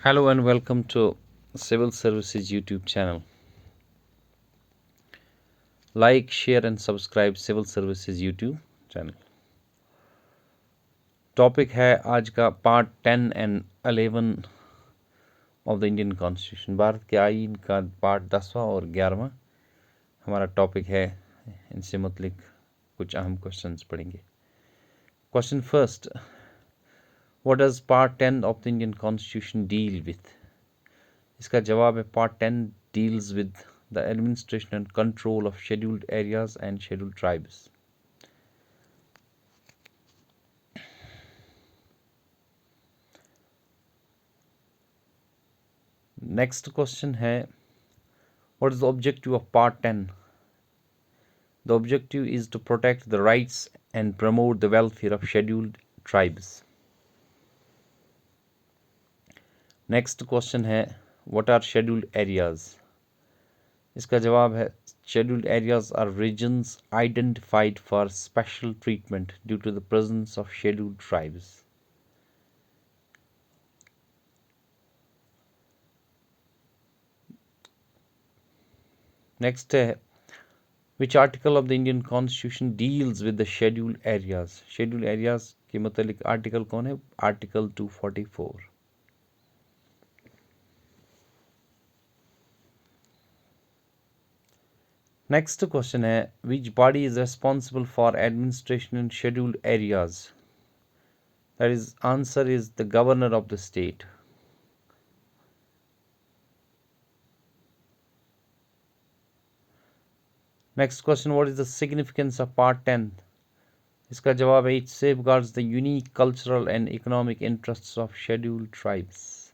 Hello and welcome to Civil Services YouTube channel. Like, share and subscribe Civil Services YouTube channel. Topic है आज का part 10 and 11 of the Indian constitution. Bharat के आइन का part 10वां और 11वां हमारा टॉपिक है। इनसे मुतलिक कुछ अहम क्वेश्चंस पढ़ेंगे। Question first, what does part 10 of the Indian constitution deal with? इसका जवाब है part 10 deals with the administration and control of scheduled areas and scheduled tribes. Next question है, what is the objective of part 10? The objective is to protect the rights and promote the welfare of scheduled tribes. Next question है, what are scheduled areas? इसका जवाब है scheduled areas are regions identified for special treatment due to the presence of scheduled tribes. Next है, which article of the Indian Constitution deals with the scheduled areas? Scheduled areas के मुतालिक article कौन है? Article 244. Next question है, which body is responsible for administration in scheduled areas? That is, answer is the governor of the state. Next question, what is the significance of part 10? इसका जवाब है, it safeguards the unique cultural and economic interests of scheduled tribes.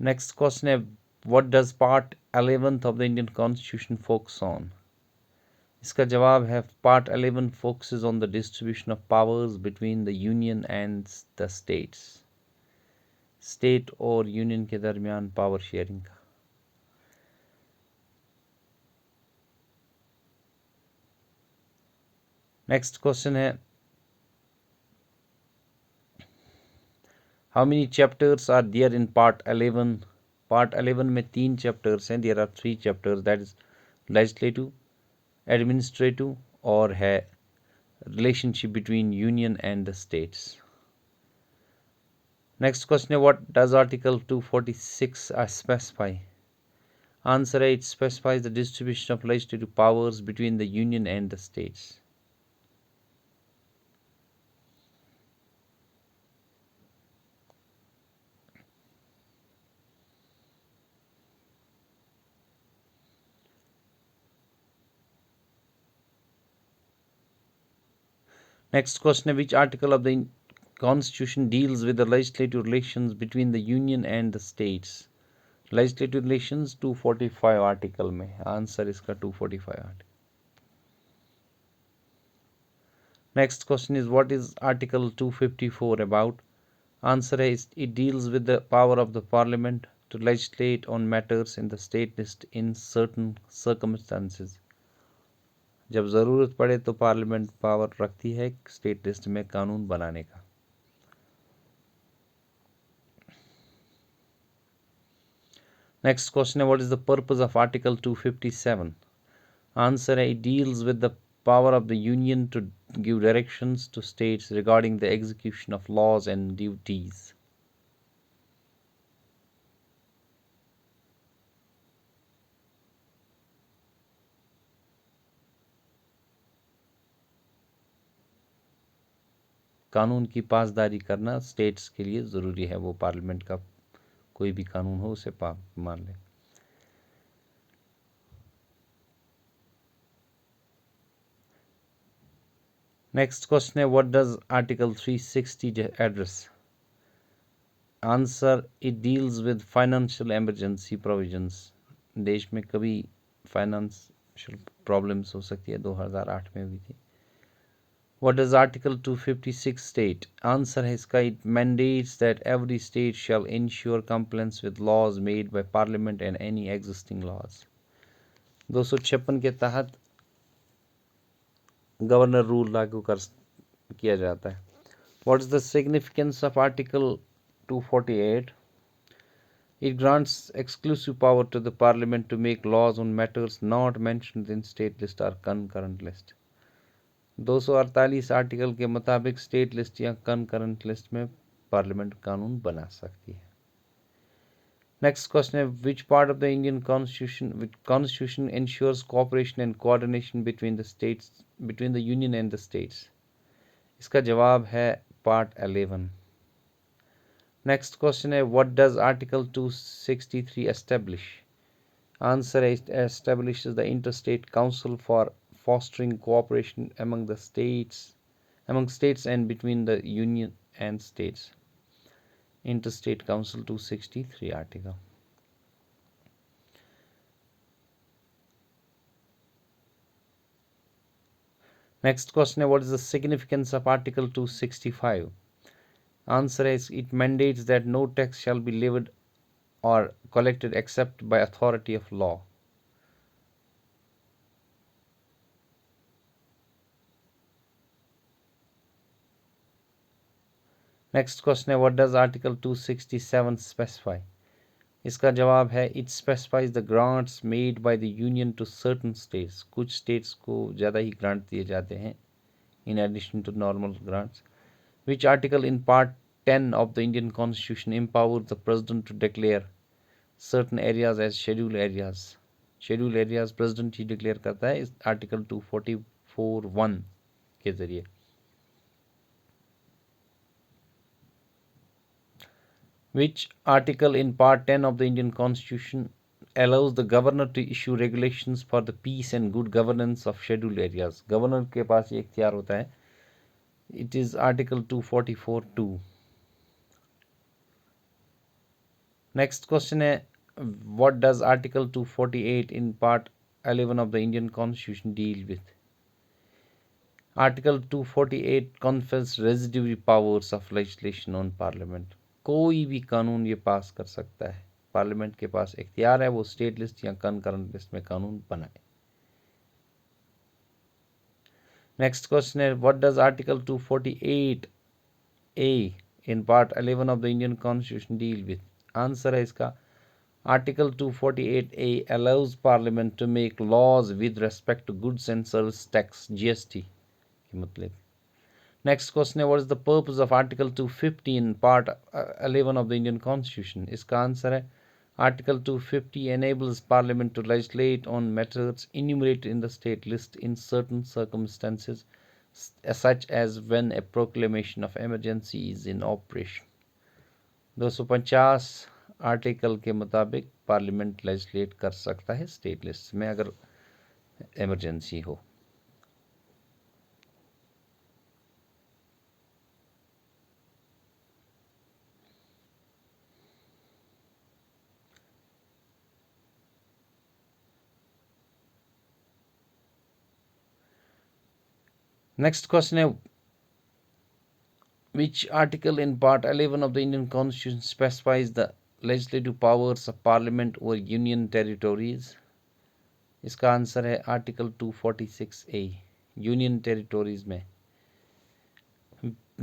Next question है, what does part 11th of the Indian Constitution focus on? इसका जवाब है, part 11 focuses on the distribution of powers between the union and the states. State और union के दरमियान power sharing का। Next question है, how many chapters are there in part 11? Part 11 में 3 chapters हैं। There are 3 chapters, that is legislative, administrative और है relationship between union and the states. Next question है, what does article 246 specify? Answer है, it specifies the distribution of legislative powers between the union and the states. Next question, which article of the Constitution deals with the legislative relations between the Union and the states? Legislative relations 245 article में। Answer इसका 245 article. Next question is, what is article 254 about? Answer है, it deals with the power of the parliament to legislate on matters in the state list in certain circumstances. जब ज़रूरत पड़े तो parliament power रखती है state list में कानून बनाने का। नेक्स्ट क्वेश्चन है, what is the purpose of article 257? Answer है, it deals with the power of the union to give directions to states regarding the execution of laws and duties. कानून की पासदारी करना states के लिए ज़रूरी है। वो पार्लियामेंट का कोई भी कानून हो उसे मान ले। नेक्स्ट क्वेश्चन है, what does article 360 address? Answer, it deals with financial emergency provisions. देश में कभी फाइनेंशियल प्रॉब्लम्स हो सकती है, 2008 में हुई थी। What does Article 256 state? Answer है इसका, it mandates that every state shall ensure compliance with laws made by Parliament and any existing laws. 256 के तहत गवर्नर रूल लागू किया जाता है। What is the significance of Article 248? It grants exclusive power to the Parliament to make laws on matters not mentioned in state list or concurrent list. 248 article के मुताबिक state list या concurrent list में parliament कानून बना सकती है। Next question है which part of the Indian constitution ensures cooperation and coordination between the union and the states. इसका जवाब है पार्ट 11। नेक्स्ट क्वेश्चन है what does article 263 establish. Answer है it establishes the interstate council for fostering cooperation among states and between the union and states. Interstate Council 263 article. Next question, what is the significance of Article 265? Answer is it mandates that no tax shall be levied or collected except by authority of law. Next question है what does article 267 specify. इसका जवाब है it specifies the grants made by the union to certain states. कुछ states को ज़्यादा ही grant दिए जाते हैं in addition to normal grants. Which article in part 10 of the Indian constitution empower the president to declare certain areas as schedule areas. Schedule areas president ही डिक्लेयर करता है इस आर्टिकल 244(1) के जरिए। Which article in part 10 of the Indian Constitution allows the governor to issue regulations for the peace and good governance of scheduled areas? Governor के पास ये इख्तियार होता है। It is article 244(2). Next question है what does article 248 in part 11 of the Indian Constitution deal with? Article 248 confers residuary powers of legislation on parliament. कोई भी कानून ये पास कर सकता है। पार्लियामेंट के पास इख्तियार है वो स्टेट लिस्ट या कंकरेंट लिस्ट में कानून बनाए। नेक्स्ट क्वेश्चन है what does article 248A in part 11 of the Indian constitution deal with. Answer है इसका article 248A allows parliament to make laws with respect to goods and service tax GST के मतलब। Next question है what is the purpose of Article 215 Part 11 of the Indian Constitution? इसका answer है Article 250 enables Parliament to legislate on matters enumerated in the state list in certain circumstances such as when a proclamation of emergency is in operation. 250 article के मुताबिक parliament legislate कर सकता है state list में अगर emergency हो। Next question है which article in part 11 of the Indian Constitution specifies the legislative powers of Parliament over Union territories? इसका आंसर है आर्टिकल 246A यूनियन टेरिटोरीज में।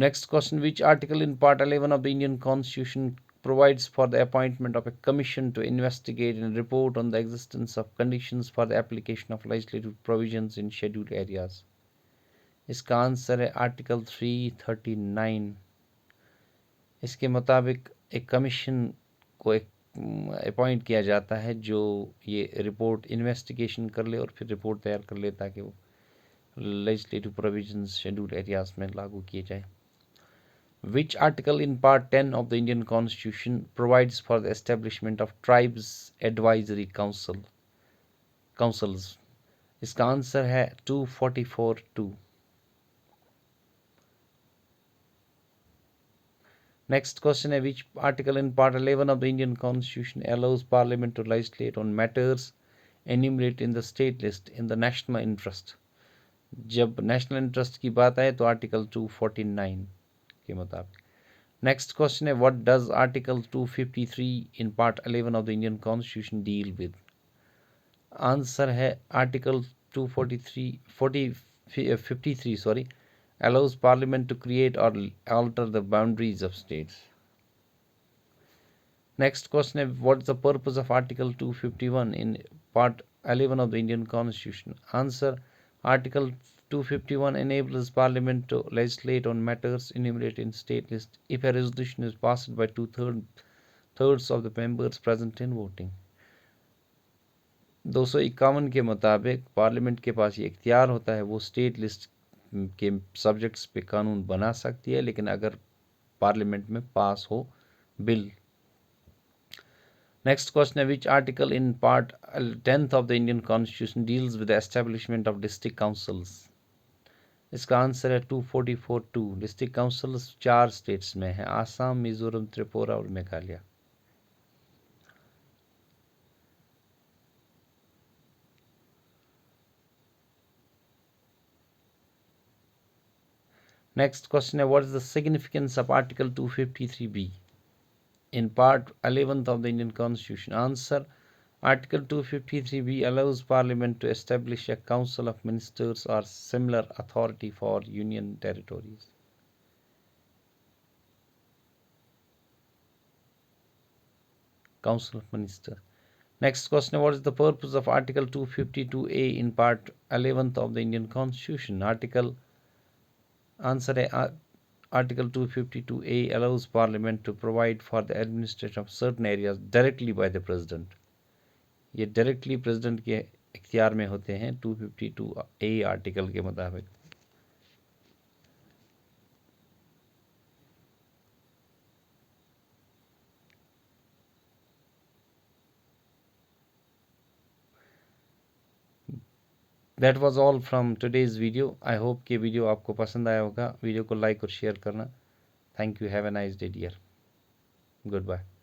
Next question which article in part 11 of the Indian Constitution provides for the appointment of a commission to investigate and report on the existence of conditions for the application of legislative provisions in scheduled areas? इसका answer है article 339। इसके मुताबिक एक commission को एक appoint किया जाता है जो ये रिपोर्ट इन्वेस्टिगेशन कर ले और फिर रिपोर्ट तैयार कर ले ताकि वो लेजिस्लेटिव प्रोविजंस शेड्यूल्ड एरियाज में लागू किए जाए। विच article in part 10 of the Indian constitution provides for the establishment of tribes advisory councils? इसका आंसर है 244(2). Next question है which article in part 11 of the Indian Constitution allows Parliament to legislate on matters enumerated in the state list in the national interest? जब national interest की बात आए तो article 249 के मुताबिक। नेक्स्ट क्वेश्चन है what does article 253 in part 11 of the Indian constitution deal with? Answer है article 253 53 allows Parliament to create or alter the boundaries of states. Next question is, what is the purpose of Article 251 in Part 11 of the Indian Constitution? Answer: Article 251 enables Parliament to legislate on matters enumerated in state list if a resolution is passed by two-thirds of the members present in voting. 251 के मुताबिक parliament के पास ये इख्तियार होता है, वो state list के subjects पे कानून बना सकती है, लेकिन अगर पार्लियामेंट में पास हो bill. Next question, which article in part 10th of the Indian Constitution deals with the establishment of district councils? इसका आंसर है 244(2). डिस्ट्रिक्ट काउंसिल्स 4 स्टेट्स में है, आसाम, मिजोरम, त्रिपुरा और Meghalaya. Next question is, what is the significance of Article 253B in Part 11th of the Indian Constitution? Answer: Article 253B allows Parliament to establish a Council of Ministers or similar authority for Union territories. Council of Ministers. Next question, what is the purpose of Article 252A in Part 11th of the Indian Constitution? Answer है Article 252A allows Parliament to provide for the administration of certain areas directly by the President. ये directly president के इख्तियार में होते हैं 252A article के मुताबिक. That was all from today's video. I hope कि वीडियो आपको पसंद आया होगा. वीडियो को लाइक और शेयर करना. Thank you. Have a nice day, dear. Goodbye.